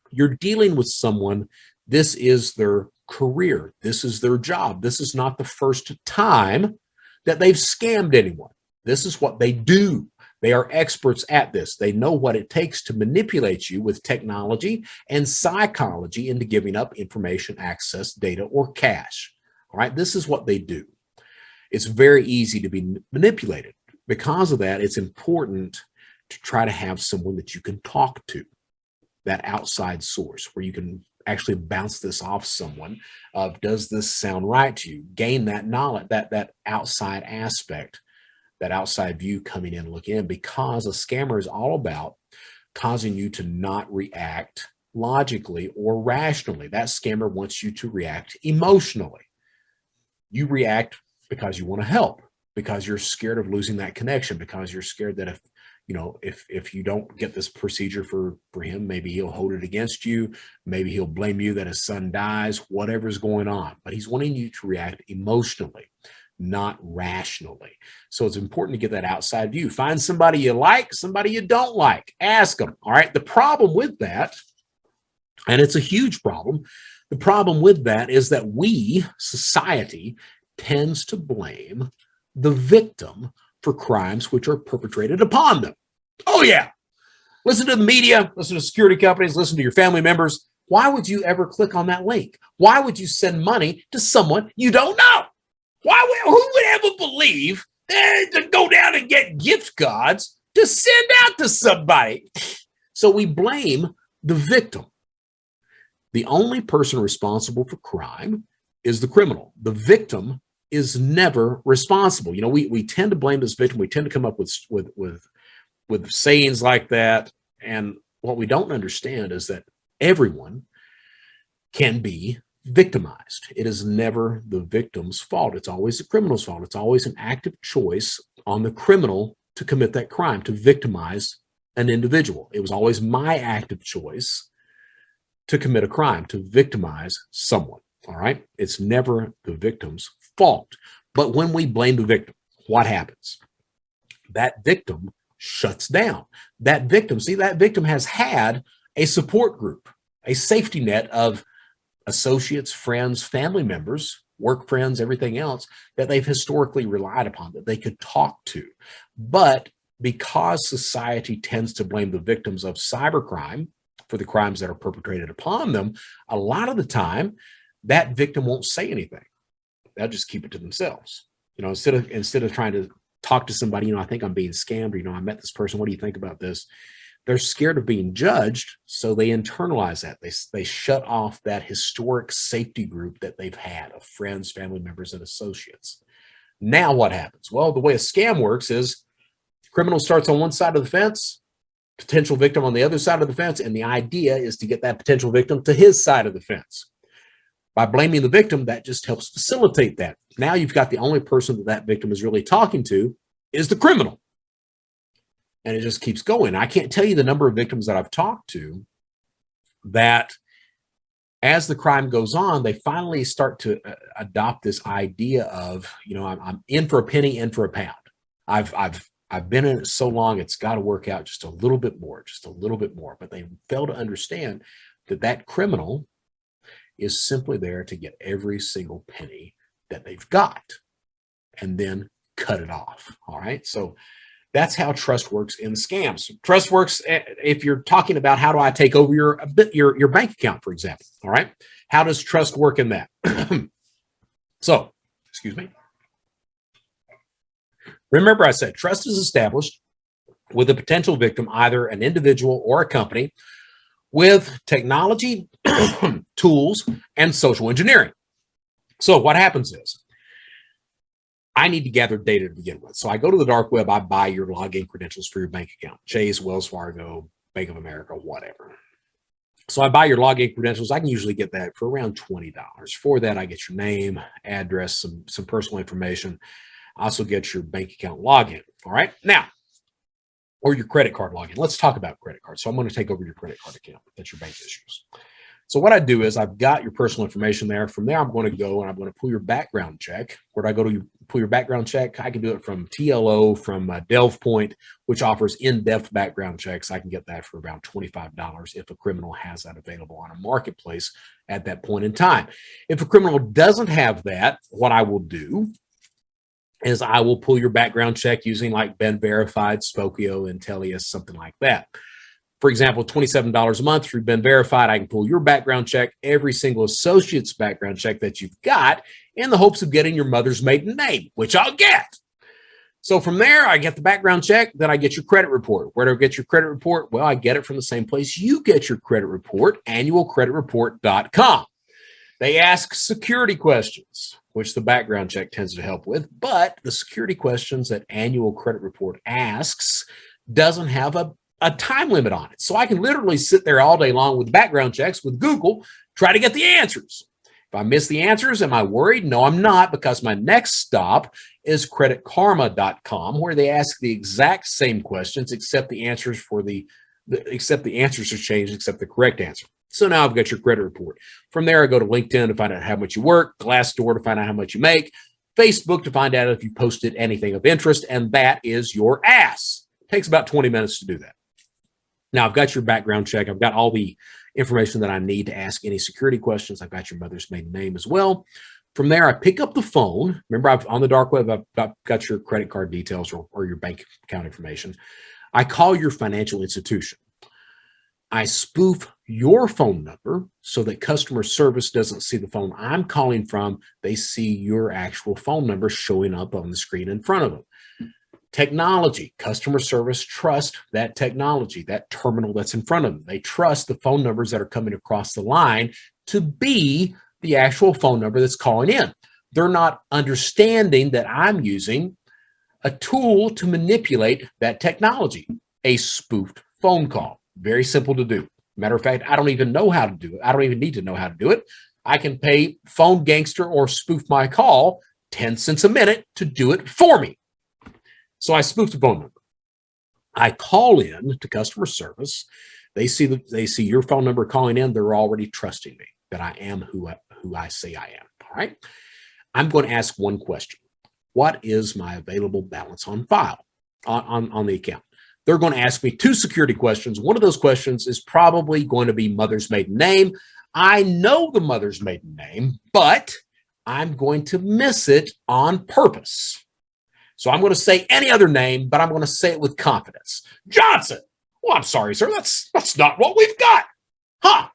you're dealing with someone, this is their career, this is their job. This is not the first time that they've scammed anyone. This is what they do. They are experts at this. They know what it takes to manipulate you with technology and psychology into giving up information, access, data, or cash. All right, this is what they do. It's very easy to be manipulated. Because of that, it's important to try to have someone that you can talk to, that outside source where you can actually bounce this off someone of, does this sound right to you? Gain that knowledge, that outside aspect, that outside view coming in, looking in, because a scammer is all about causing you to not react logically or rationally. That scammer wants you to react emotionally. You react because you want to help, because you're scared of losing that connection, because you're scared that if you don't get this procedure for him, maybe he'll hold it against you. Maybe he'll blame you that his son dies, whatever's going on. But he's wanting you to react emotionally, not rationally. So it's important to get that outside view. Find somebody you like, somebody you don't like. Ask them. All right. The problem with that, and it's a huge problem, the problem with that is that we, society, tends to blame the victim for crimes which are perpetrated upon them. Oh, yeah. Listen to the media, listen to security companies, listen to your family members. Why would you ever click on that link? Why would you send money to someone you don't know? Who would ever believe to go down and get gift cards to send out to somebody? So we blame the victim. The only person responsible for crime is the criminal. The victim is never responsible. We tend to blame this victim. We tend to come up with sayings like that. And what we don't understand is that everyone can be victimized. It is never the victim's fault. It's always the criminal's fault. It's always an active choice on the criminal to commit that crime, to victimize an individual. It was always my active choice to commit a crime, to victimize someone. All right. It's never the victim's fault. But when we blame the victim, what happens? That victim shuts down. That victim, see, that victim has had a support group, a safety net of associates, friends, family members, work friends, everything else that they've historically relied upon, that they could talk to. But because society tends to blame the victims of cybercrime for the crimes that are perpetrated upon them, a lot of the time that victim won't say anything. They'll just keep it to themselves. Instead of trying to talk to somebody, I think I'm being scammed, or, I met this person, what do you think about this? They're scared of being judged, so they internalize that. They shut off that historic safety group that they've had of friends, family members, and associates. Now what happens? Well, the way a scam works is criminal starts on one side of the fence, potential victim on the other side of the fence, and the idea is to get that potential victim to his side of the fence. By blaming the victim, that just helps facilitate that. Now you've got the only person that victim is really talking to is the criminal. And it just keeps going. I can't tell you the number of victims that I've talked to that as the crime goes on, they finally start to adopt this idea of, I'm in for a penny, in for a pound. I've been in it so long, it's got to work out just a little bit more. But they fail to understand that criminal is simply there to get every single penny that they've got and then cut it off. All right. So that's how trust works in scams. Trust works if you're talking about how do I take over your bank account, for example. All right. How does trust work in that? So, excuse me. Remember, I said trust is established with a potential victim, either an individual or a company, with technology, tools, and social engineering. So what happens is I need to gather data to begin with. So I go to the dark web, I buy your login credentials for your bank account, Chase, Wells Fargo, Bank of America, whatever. So I buy your login credentials. I can usually get that for around $20. For that, I get your name, address, some personal information. I also get your bank account login. All right. Now, or your credit card login. Let's talk about credit cards. So I'm going to take over your credit card account that your bank issues. So what I do is I've got your personal information there. From there, I'm going to go and I'm going to pull your background check. Where do I go to pull your background check? I can do it from TLO, from Delve Point, which offers in-depth background checks. I can get that for about $25 if a criminal has that available on a marketplace at that point in time. If a criminal doesn't have that, what I will do is I will pull your background check using like Ben Verified, Spokio, Intellius, something like that. For example, $27 a month through Ben Verified, I can pull your background check, every single associate's background check that you've got, in the hopes of getting your mother's maiden name, which I'll get. So from there, I get the background check, then I get your credit report. Where do I get your credit report? Well, I get it from the same place you get your credit report, annualcreditreport.com. They ask security questions, which the background check tends to help with, but the security questions that Annual Credit Report asks doesn't have a time limit on it. So I can literally sit there all day long with background checks with Google, try to get the answers. If I miss the answers, am I worried? No, I'm not, because my next stop is creditkarma.com, where they ask the exact same questions, except the answers are changed, except the correct answer. So now I've got your credit report. From there, I go to LinkedIn to find out how much you work, Glassdoor to find out how much you make, Facebook to find out if you posted anything of interest, and that is your ass. It takes about 20 minutes to do that. Now, I've got your background check. I've got all the information that I need to ask any security questions. I've got your mother's maiden name as well. From there, I pick up the phone. Remember, on the dark web, I've got your credit card details or your bank account information. I call your financial institution. I spoof your phone number so that customer service doesn't see the phone I'm calling from. They see your actual phone number showing up on the screen in front of them. Technology, customer service trust that technology, that terminal that's in front of them. They trust the phone numbers that are coming across the line to be the actual phone number that's calling in. They're not understanding that I'm using a tool to manipulate that technology, a spoofed phone call. Very simple to do. Matter of fact, I don't even know how to do it. I don't even need to know how to do it. I can pay Phone Gangster or Spoof My Call 10 cents a minute to do it for me. So I spoofed the phone number. I call in to customer service. They see your phone number calling in. They're already trusting me that I am who I say I am. All right. I'm going to ask one question. what is my available balance on file on the account? They're going to ask me two security questions. One of those questions is probably going to be mother's maiden name. I know the mother's maiden name, but I'm going to miss it on purpose. So I'm going to say any other name, but I'm going to say it with confidence. Johnson. Well, I'm sorry, sir. That's not what we've got. Huh?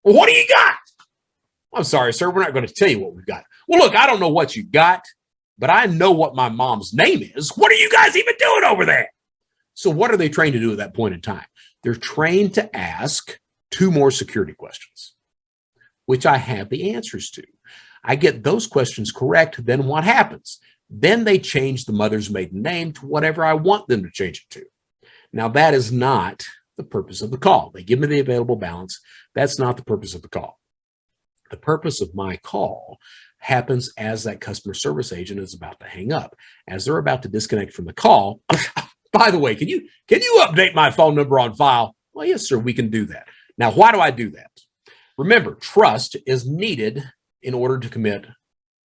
Well, what do you got? I'm sorry, sir. We're not going to tell you what we've got. Well, look, I don't know what you got, but I know what my mom's name is. What are you guys even doing over there? So what are they trained to do at that point in time? They're trained to ask two more security questions, which I have the answers to. I get those questions correct, then what happens? Then they change the mother's maiden name to whatever I want them to change it to. Now, that is not the purpose of the call. They give me the available balance. That's not the purpose of the call. The purpose of my call happens as that customer service agent is about to hang up. As they're about to disconnect from the call, by the way, can you update my phone number on file? Well, yes, sir, we can do that. Now, why do I do that? Remember, trust is needed in order to commit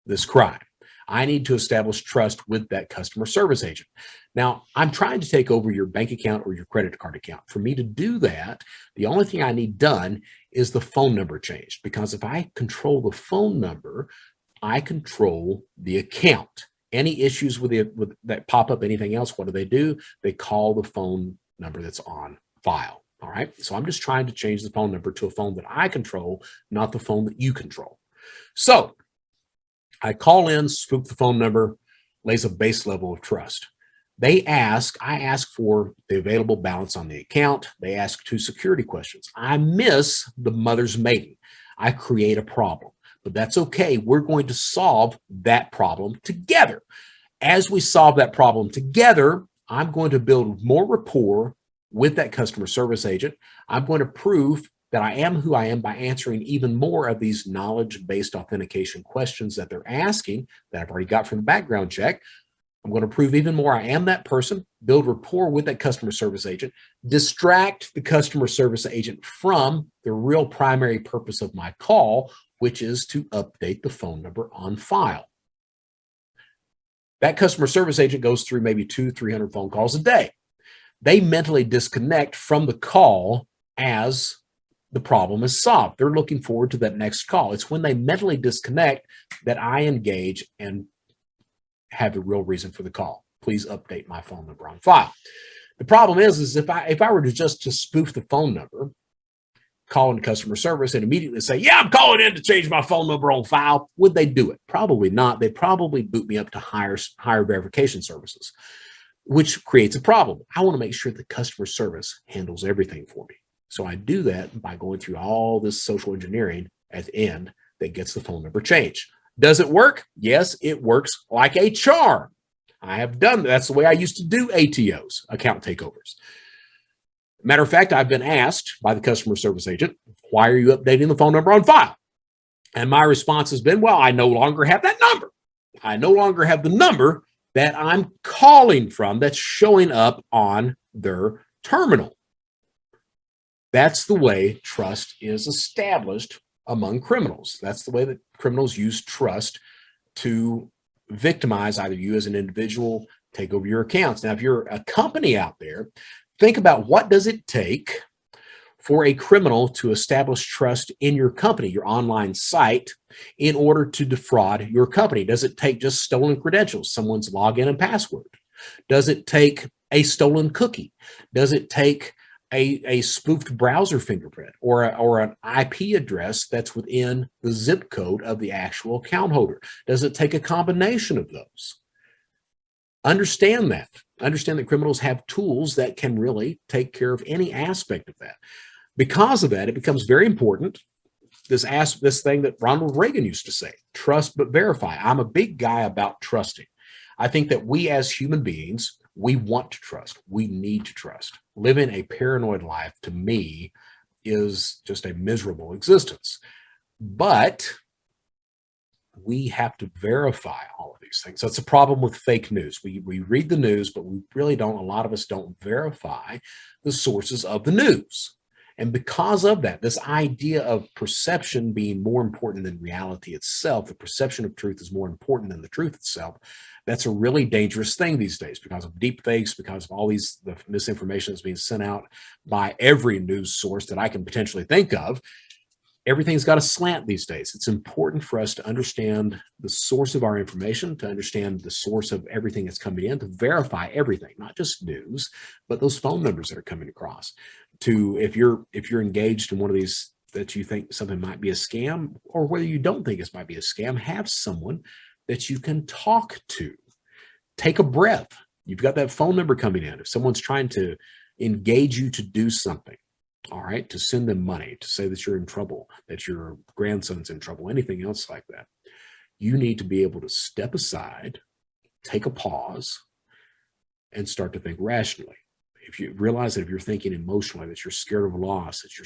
this crime. I need to establish trust with that customer service agent. Now, I'm trying to take over your bank account or your credit card account. For me to do that, the only thing I need done is the phone number changed, because if I control the phone number, I control the account. Any issues with that pop up, anything else, what do? They call the phone number that's on file. All right. So I'm just trying to change the phone number to a phone that I control, not the phone that you control. So I call in, spook the phone number, lays a base level of trust. I ask for the available balance on the account. They ask two security questions. I miss the mother's maiden. I create a problem, but that's okay. We're going to solve that problem together. As we solve that problem together, I'm going to build more rapport with that customer service agent. I'm going to prove that I am who I am by answering even more of these knowledge-based authentication questions that they're asking that I've already got from the background check. I'm going to prove even more I am that person, build rapport with that customer service agent, distract the customer service agent from the real primary purpose of my call, which is to update the phone number on file. That customer service agent goes through maybe 200-300 phone calls a day. They mentally disconnect from the call as the problem is solved. They're looking forward to that next call. It's when they mentally disconnect that I engage and have a real reason for the call. Please update my phone number on file. The problem is if I were to spoof the phone number, call into customer service and immediately say, yeah, I'm calling in to change my phone number on file, would they do it? Probably not. They'd probably boot me up to higher verification services, which creates a problem. I want to make sure the customer service handles everything for me. So I do that by going through all this social engineering at the end that gets the phone number changed. Does it work? Yes, it works like a charm. I have done that. That's the way I used to do ATOs, account takeovers. Matter of fact, I've been asked by the customer service agent, why are you updating the phone number on file? And my response has been, well, I no longer have that number. I no longer have the number that I'm calling from that's showing up on their terminal. That's the way trust is established among criminals. That's the way that criminals use trust to victimize either you as an individual, take over your accounts. Now, if you're a company out there, think about what does it take for a criminal to establish trust in your company, your online site, in order to defraud your company? Does it take just stolen credentials, someone's login and password? Does it take a stolen cookie? Does it take a spoofed browser fingerprint or an IP address that's within the zip code of the actual account holder? Does it take a combination of those? Understand that. Understand that criminals have tools that can really take care of any aspect of that. Because of that, it becomes very important, this thing that Ronald Reagan used to say, trust but verify. I'm a big guy about trusting. I think that we as human beings, we want to trust. We need to trust. Living a paranoid life, to me, is just a miserable existence. But we have to verify all of these things. That's a problem with fake news. We read the news, but we really don't, a lot of us don't verify the sources of the news. And because of that, this idea of perception being more important than reality itself, the perception of truth is more important than the truth itself. That's a really dangerous thing these days because of deep fakes, because of all the misinformation that's being sent out by every news source that I can potentially think of. Everything's got a slant these days. It's important for us to understand the source of our information, to understand the source of everything that's coming in, to verify everything, not just news, but those phone numbers that are coming across. To if you're engaged in one of these that you think something might be a scam, or whether you don't think it might be a scam, have someone that you can talk to. Take a breath. You've got that phone number coming in. If someone's trying to engage you to do something, all right, to send them money, to say that you're in trouble, that your grandson's in trouble, anything else like that, you need to be able to step aside, take a pause, and start to think rationally. If you realize that if you're thinking emotionally, that you're scared of loss, that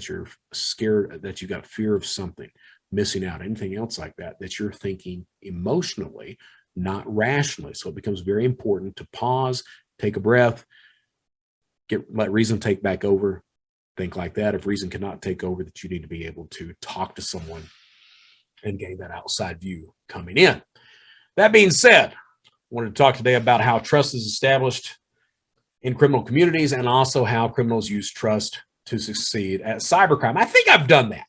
you're scared, that you've got fear of something, missing out, anything else like that, that you're thinking emotionally, not rationally. So it becomes very important to pause, take a breath, let reason take back over. Think like that. If reason cannot take over, that you need to be able to talk to someone and gain that outside view coming in. That being said, I wanted to talk today about how trust is established in criminal communities and also how criminals use trust to succeed at cybercrime. I think I've done that.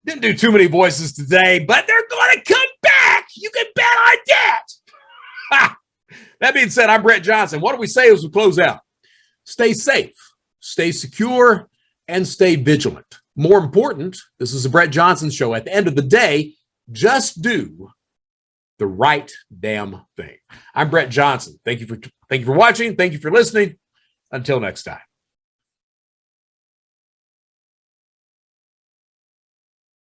Didn't do too many voices today, but they're going to come back. You can bet on that. Ha! That being said, I'm Brett Johnson. What do we say as we close out? Stay safe, stay secure, and stay vigilant. More important, this is the Brett Johnson Show. At the end of the day, just do the right damn thing. I'm Brett Johnson. Thank you for watching. Thank you for listening. Until next time.